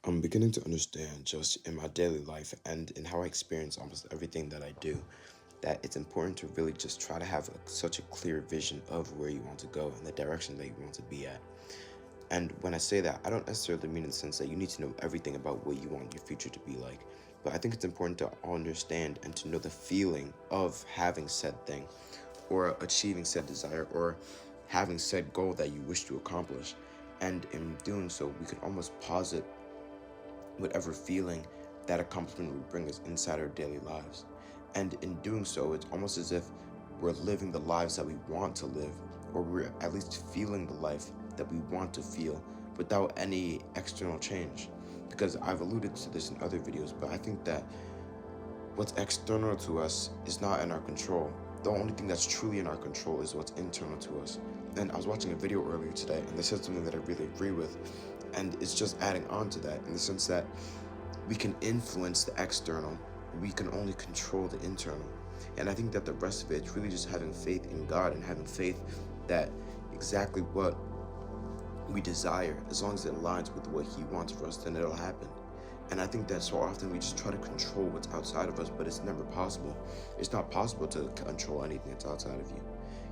I'm beginning to understand just in my daily life and in how I experience almost everything that I do that it's important to really just try to have such a clear vision of where you want to go and the direction that you want to be at. And when I say that, I don't necessarily mean in the sense that you need to know everything about what you want your future to be like. But I think it's important to understand and to know the feeling of having said thing or achieving said desire or having said goal that you wish to accomplish. And in doing so, we could almost posit whatever feeling that accomplishment would bring us inside our daily lives. And in doing so, it's almost as if we're living the lives that we want to live, or we're at least feeling the life that we want to feel without any external change. Because I've alluded to this in other videos, but I think that what's external to us is not in our control. The only thing that's truly in our control is what's internal to us. And I was watching a video earlier today, and they said something that I really agree with. And it's just adding on to that in the sense that we can influence the external, we can only control the internal. And I think that the rest of it is really just having faith in God and having faith that exactly what we desire, as long as it aligns with what He wants for us, then it'll happen. And I think that so often we just try to control what's outside of us, but it's never possible. It's not possible to control anything that's outside of you.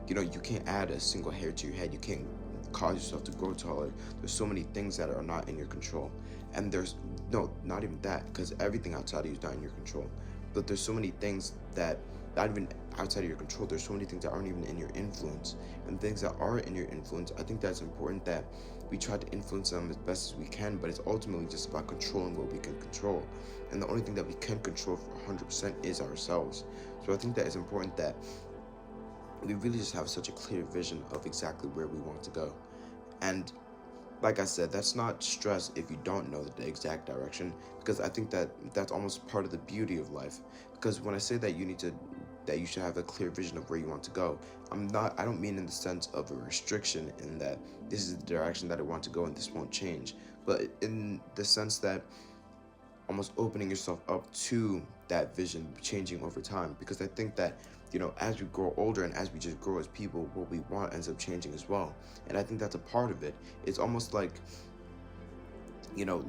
You can't add a single hair to your head. You can't cause yourself to grow taller. There's so many things that are not in your control. And there's, no, not even that, because everything outside of you is not in your control. But there's so many things that, not even outside of your control, there's so many things that aren't even in your influence. And things that are in your influence, I think that's important that we try to influence them as best as we can, but it's ultimately just about controlling what we can control. And the only thing that we can control for 100% is ourselves. So I think that it's important that we really just have such a clear vision of exactly where we want to go. And like I said, that's not stress if you don't know the exact direction, because I think that that's almost part of the beauty of life. Because when I say that you should have a clear vision of where you want to go, I don't mean in the sense of a restriction in that this is the direction that I want to go and this won't change, but in the sense that almost opening yourself up to that vision changing over time. Because I think that as we grow older and as we just grow as people, what we want ends up changing as well. And I think that's a part of it. It's almost like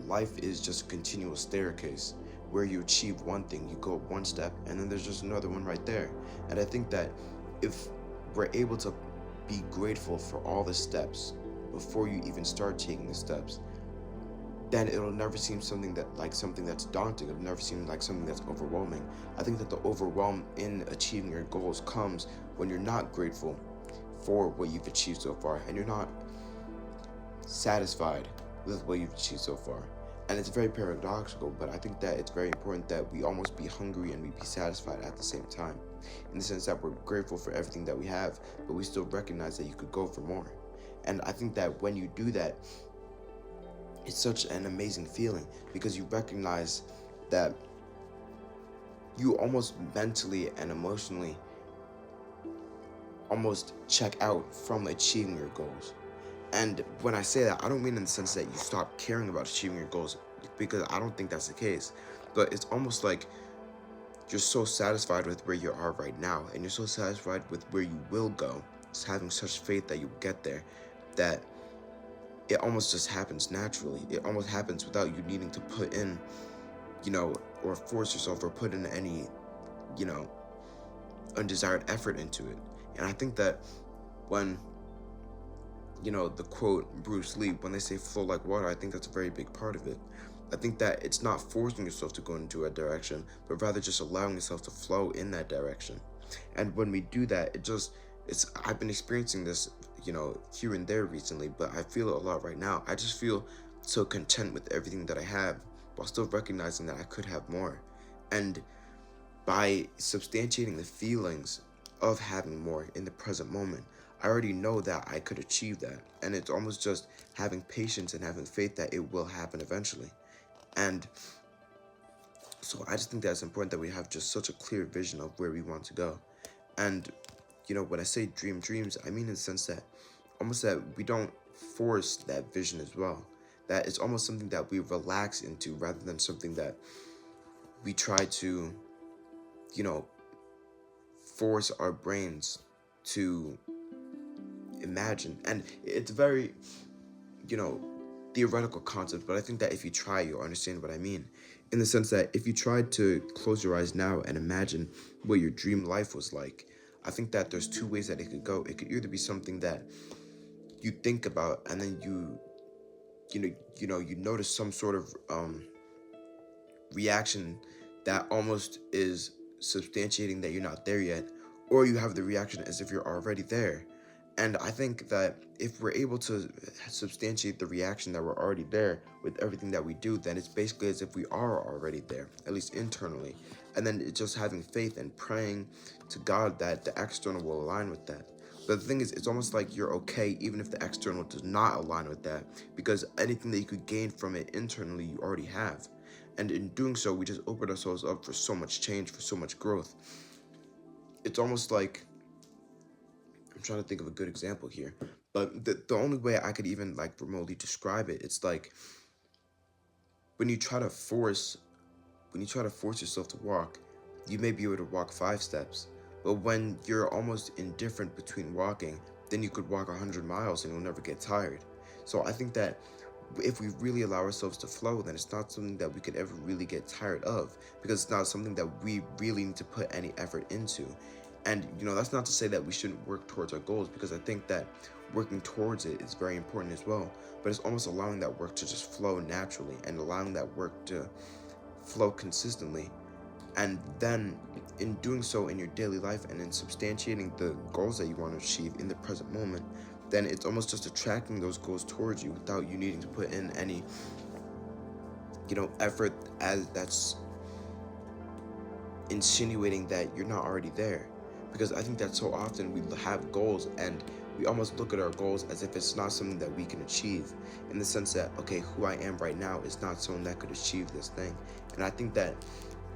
life is just a continual staircase where you achieve one thing, you go one step, and then there's just another one right there. And I think that if we're able to be grateful for all the steps before you even start taking the steps, then it'll never seem something that's daunting. It'll never seem like something that's overwhelming. I think that the overwhelm in achieving your goals comes when you're not grateful for what you've achieved so far and you're not satisfied with what you've achieved so far. And it's very paradoxical, but I think that it's very important that we almost be hungry and we be satisfied at the same time. In the sense that we're grateful for everything that we have, but we still recognize that you could go for more. And I think that when you do that, it's such an amazing feeling because you recognize that you almost mentally and emotionally almost check out from achieving your goals. And when I say that, I don't mean in the sense that you stop caring about achieving your goals, because I don't think that's the case. But it's almost like you're so satisfied with where you are right now, and you're so satisfied with where you will go, just having such faith that you'll get there, that it almost just happens naturally. It almost happens without you needing to put in, or force yourself or put in any, you know, undesired effort into it. And I think that when the quote Bruce Lee, when they say flow like water, I think that's a very big part of it. I think that it's not forcing yourself to go into a direction, but rather just allowing yourself to flow in that direction. And when we do that, I've been experiencing this, here and there recently, but I feel it a lot right now. I just feel so content with everything that I have while still recognizing that I could have more. And by substantiating the feelings of having more in the present moment, I already know that I could achieve that. And it's almost just having patience and having faith that it will happen eventually. And so I just think that it's important that we have just such a clear vision of where we want to go. And, when I say dreams, I mean in the sense that almost that we don't force that vision as well. That it's almost something that we relax into rather than something that we try to, you know, force our brains to imagine. And it's very, you know, theoretical concept, but I think that if you try, you'll understand what I mean. In the sense that if you tried to close your eyes now and imagine what your dream life was like, I think that there's two ways that it could go. It could either be something that you think about and then you notice some sort of reaction that almost is substantiating that you're not there yet, or you have the reaction as if you're already there. And I think that if we're able to substantiate the reaction that we're already there with everything that we do, then it's basically as if we are already there, at least internally. And then it's just having faith and praying to God that the external will align with that. But the thing is, it's almost like you're okay even if the external does not align with that, because anything that you could gain from it internally, you already have. And in doing so, we just open ourselves up for so much change, for so much growth. It's almost like, I'm trying to think of a good example here, but the only way I could even like remotely describe it, it's like when you try to force yourself to walk, you may be able to walk 5 steps, but when you're almost indifferent between walking, then you could walk 100 miles and you'll never get tired. So I think that if we really allow ourselves to flow, then it's not something that we could ever really get tired of, because it's not something that we really need to put any effort into. And that's not to say that we shouldn't work towards our goals, because I think that working towards it is very important as well. But it's almost allowing that work to just flow naturally and allowing that work to flow consistently. And then in doing so in your daily life and in substantiating the goals that you want to achieve in the present moment, then it's almost just attracting those goals towards you without you needing to put in any effort as that's insinuating that you're not already there. Because I think that so often we have goals and we almost look at our goals as if it's not something that we can achieve, in the sense that, okay, who I am right now is not someone that could achieve this thing. And I think that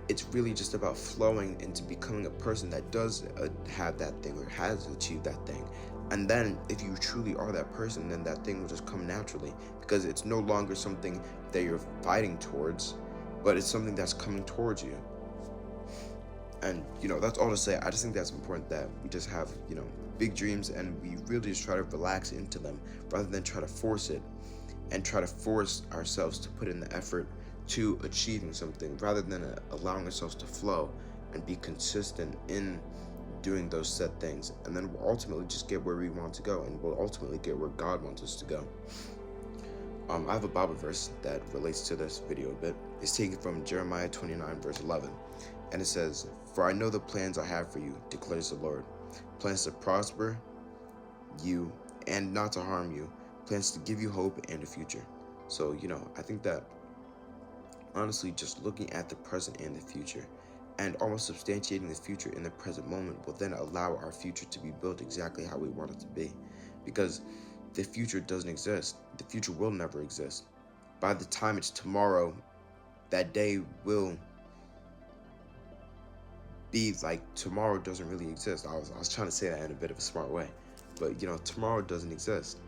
it's really just about flowing into becoming a person that does have that thing or has achieved that thing. And then if you truly are that person, then that thing will just come naturally, because it's no longer something that you're fighting towards, but it's something that's coming towards you. And that's all to say. I just think that's important, that we just have big dreams and we really just try to relax into them rather than try to force it and try to force ourselves to put in the effort to achieving something, rather than allowing ourselves to flow and be consistent in doing those set things. And then we'll ultimately just get where we want to go, and we'll ultimately get where God wants us to go. I have a Bible verse that relates to this video a bit. It's taken from Jeremiah 29 verse 11, and it says, "For I know the plans I have for you, declares the Lord, plans to prosper you and not to harm you, plans to give you hope and a future." So I think that honestly, just looking at the present and the future and almost substantiating the future in the present moment will then allow our future to be built exactly how we want it to be. Because the future doesn't exist. The future will never exist. By the time it's tomorrow, that day will be like tomorrow doesn't really exist. I was trying to say that in a bit of a smart way. But tomorrow doesn't exist,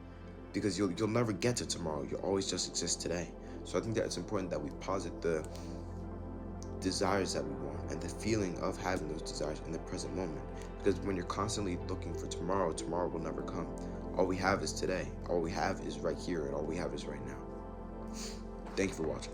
because you'll never get to tomorrow. You'll always just exist today. So I think that it's important that we posit the desires that we want and the feeling of having those desires in the present moment. Because when you're constantly looking for tomorrow, tomorrow will never come. All we have is today. All we have is right here, and all we have is right now. Thank you for watching.